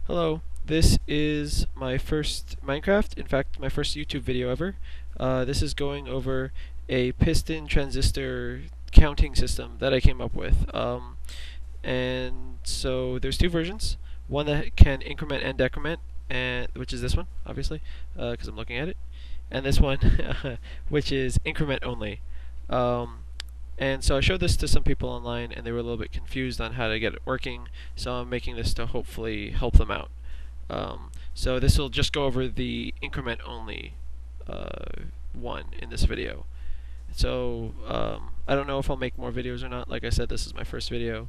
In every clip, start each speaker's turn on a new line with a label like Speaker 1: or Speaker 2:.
Speaker 1: Hello, this is my first Minecraft, in fact my first YouTube video ever. This is going over a piston transistor counting system that I came up with. And so there's two versions, one that can increment and decrement, and which is this one, obviously, because I'm looking at it, and this one, which is increment only. And so I showed this to some people online, and they were a little bit confused on how to get it working, so I'm making this to hopefully help them out. So this will just go over the increment only one in this video. So I don't know if I'll make more videos or not. Like I said, this is my first video,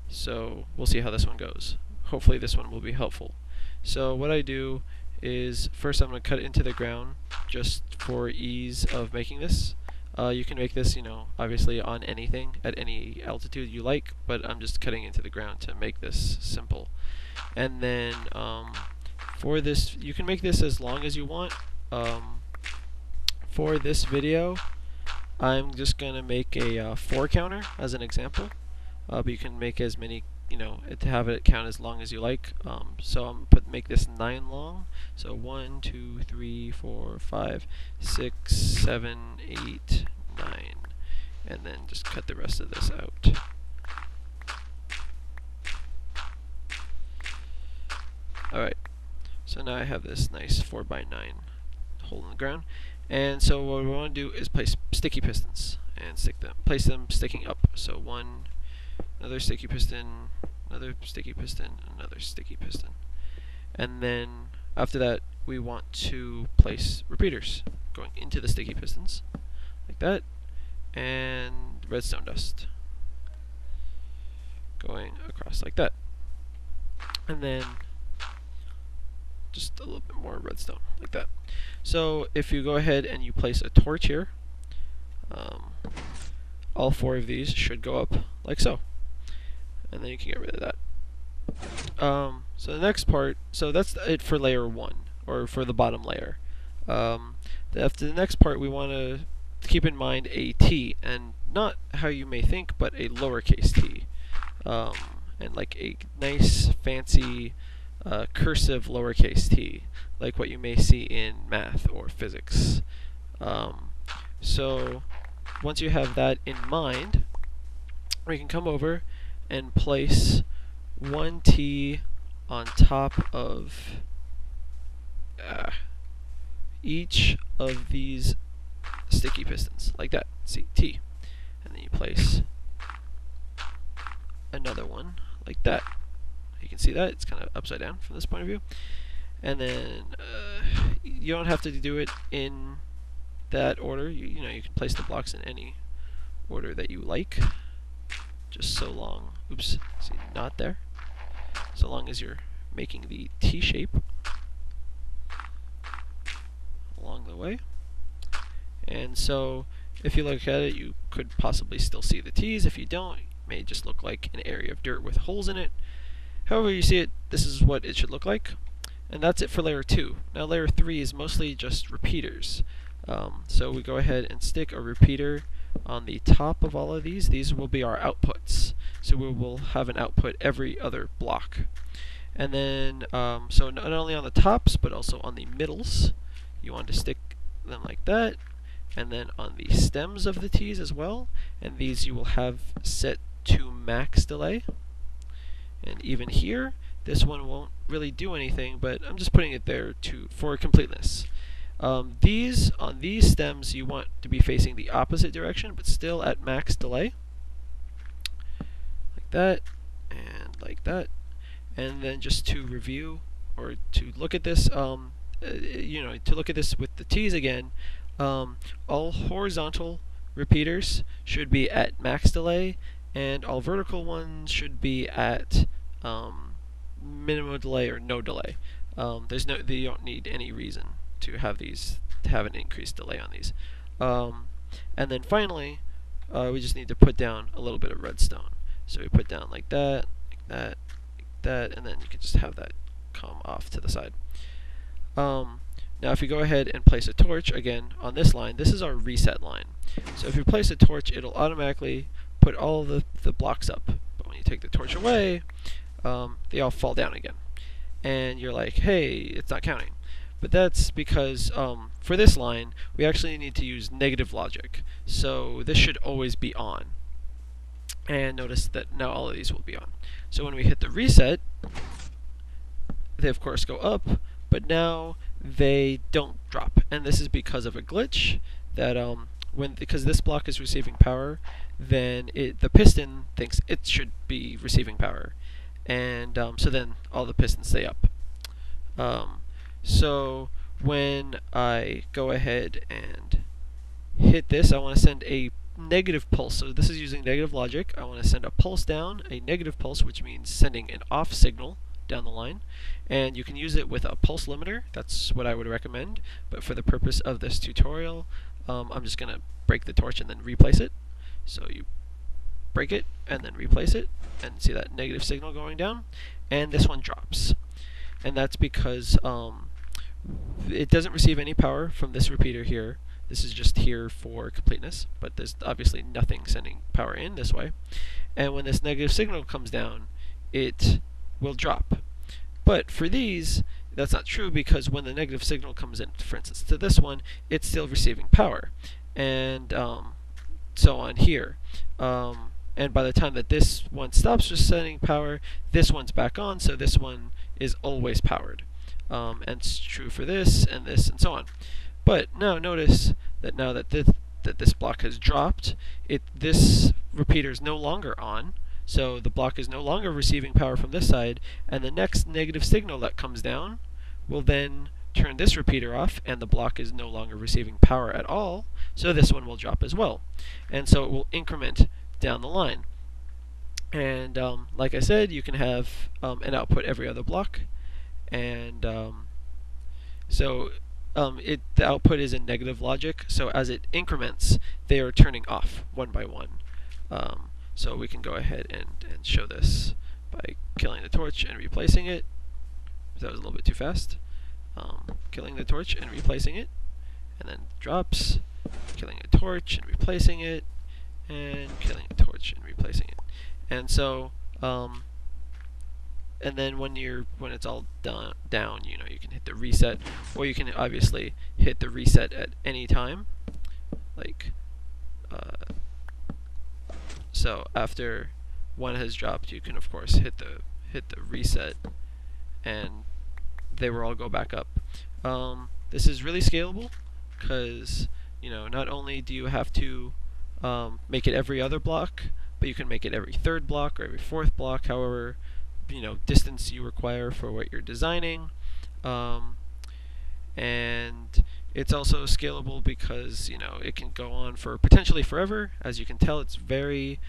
Speaker 1: so we'll see how this one goes. Hopefully this one will be helpful. So what I do is first I'm going to cut it into the ground just for ease of making this. You can make this, obviously on anything at any altitude you like, but I'm just cutting into the ground to make this simple. And then for this, you can make this as long as you want. For this video, I'm just going to make a 4 counter as an example, but you can make as many, to have it count as long as you like. So I'm make this 9 long. So 1, 2, 3, 4, 5, 6, 7, 8, 9, and then just cut the rest of this out. Alright, so now I have this nice 4x9 hole in the ground, and so what we want to do is place sticky pistons and place them sticking up. So another sticky piston, another sticky piston, another sticky piston, and then after that we want to place repeaters going into the sticky pistons like that, and redstone dust going across like that, and then just a little bit more redstone like that. So if you go ahead and you place a torch here, all 4 of these should go up like so, and then you can get rid of that. So the next part, so that's it for layer 1, or for the bottom layer. After the next part, we want to keep in mind a T, and not how you may think, but a lowercase t, and like a nice fancy cursive lowercase t, like what you may see in math or physics. So once you have that in mind, we can come over and place 1 T on top of each of these sticky pistons, like that. See, T. And then you place another one like that. You can see that it's kind of upside down from this point of view. And then you don't have to do it in that order. You can place the blocks in any order that you like, just so long. Oops, see, not there. So long as you're making the T shape along the way. And so if you look at it, you could possibly still see the T's. If you don't, it may just look like an area of dirt with holes in it. However you see it, this is what it should look like. And that's it for layer 2. Now layer 3 is mostly just repeaters. So we go ahead and stick a repeater on the top of all of these. These will be our outputs. So we will have an output every other block. And then, so not only on the tops, but also on the middles, you want to stick them like that. And then on the stems of the T's as well. And these you will have set to max delay. And even here, this one won't really do anything, but I'm just putting it there for completeness. On these stems you want to be facing the opposite direction, but still at max delay. Like that, and like that. And then just to review, or to look at this, to look at this with the T's again, all horizontal repeaters should be at max delay, and all vertical ones should be at minimum delay or no delay. You don't need any reason to have an increased delay on these. And then finally, we just need to put down a little bit of redstone. So we put down like that, like that, like that, and then you can just have that come off to the side. Now if you go ahead and place a torch, again, on this line, this is our reset line. So if you place a torch, it'll automatically put all the blocks up. But when you take the torch away, they all fall down again. and you're like, hey, it's not counting. But that's because for this line, we actually need to use negative logic. So this should always be on. And notice that now all of these will be on. So when we hit the reset, they of course go up, but now they don't drop. And this is because of a glitch that because this block is receiving power, then the piston thinks it should be receiving power. And so then all the pistons stay up. So when I go ahead and hit this, I want to send a negative pulse. So this is using negative logic. I want to send a pulse down, a negative pulse, which means sending an off signal down the line. And you can use it with a pulse limiter. That's what I would recommend. But for the purpose of this tutorial, I'm just going to break the torch and then replace it. So you break it and then replace it, and see that negative signal going down. And this one drops. And that's because it doesn't receive any power from this repeater here. This is just here for completeness, but there's obviously nothing sending power in this way. And when this negative signal comes down, it will drop. But for these, that's not true, because when the negative signal comes in, for instance, to this one, it's still receiving power. And so on here. And by the time that this one stops sending power, this one's back on, so this one is always powered. And it's true for this, and so on. But now notice that now that this block has dropped, this repeater is no longer on, so the block is no longer receiving power from this side, and the next negative signal that comes down will then turn this repeater off, and the block is no longer receiving power at all, so this one will drop as well. And so it will increment down the line. And like I said, you can have an output every other block, and the output is in negative logic, so as it increments, they are turning off one by one. So we can go ahead and show this by killing the torch and replacing it. That was a little bit too fast. Killing the torch and replacing it, and then drops, killing a torch and replacing it, and killing a torch and replacing it. And so, and then when it's all down, you can hit the reset, or you can obviously hit the reset at any time. Like, so after one has dropped, you can of course hit the reset, and they will all go back up. This is really scalable because not only do you have to make it every other block, but you can make it every third block or every fourth block, however distance you require for what you're designing. And it's also scalable because it can go on for potentially forever. As you can tell, it's very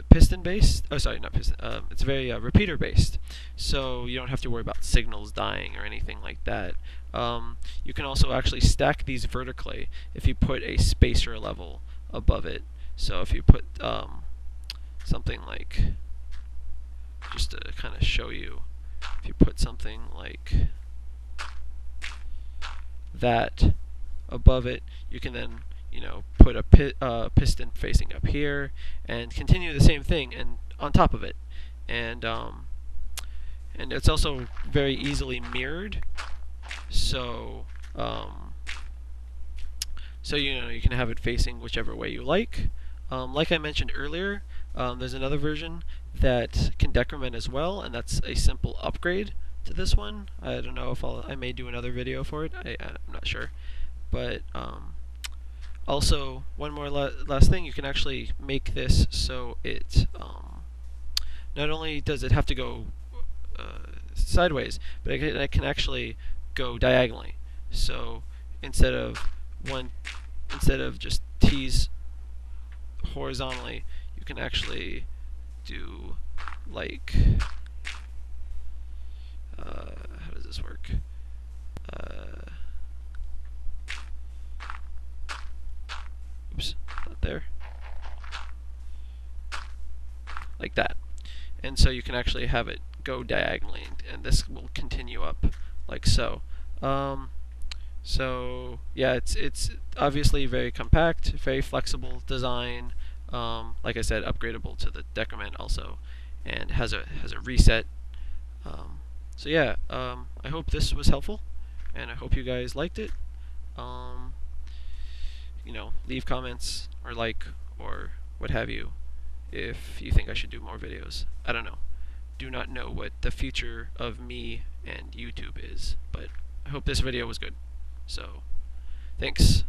Speaker 1: piston based. Oh, sorry, not piston. It's very repeater based, so you don't have to worry about signals dying or anything like that. You can also actually stack these vertically if you put a spacer level above it. So if you put something like, just to kind of show you, if you put something like that above it, you can then put a piston facing up here and continue the same thing and on top of it. And it's also very easily mirrored, so you can have it facing whichever way you like. Like I mentioned earlier, there's another version that can decrement as well, and that's a simple upgrade to this one. I don't know if I may do another video for it. I'm not sure. But also, one more last thing, you can actually make this so it not only does it have to go sideways, but it can actually go diagonally. So instead of just T's horizontally, you can actually do like how does this work? Oops, not there. Like that. And so you can actually have it go diagonally, and this will continue up like so. So yeah, it's obviously very compact, very flexible design. Like I said, upgradable to the decrement also, and has a reset. So yeah, I hope this was helpful, and I hope you guys liked it. Leave comments or like or what have you if you think I should do more videos. I don't know. Do not know what the future of me and YouTube is, but I hope this video was good. So, thanks.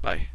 Speaker 1: Bye.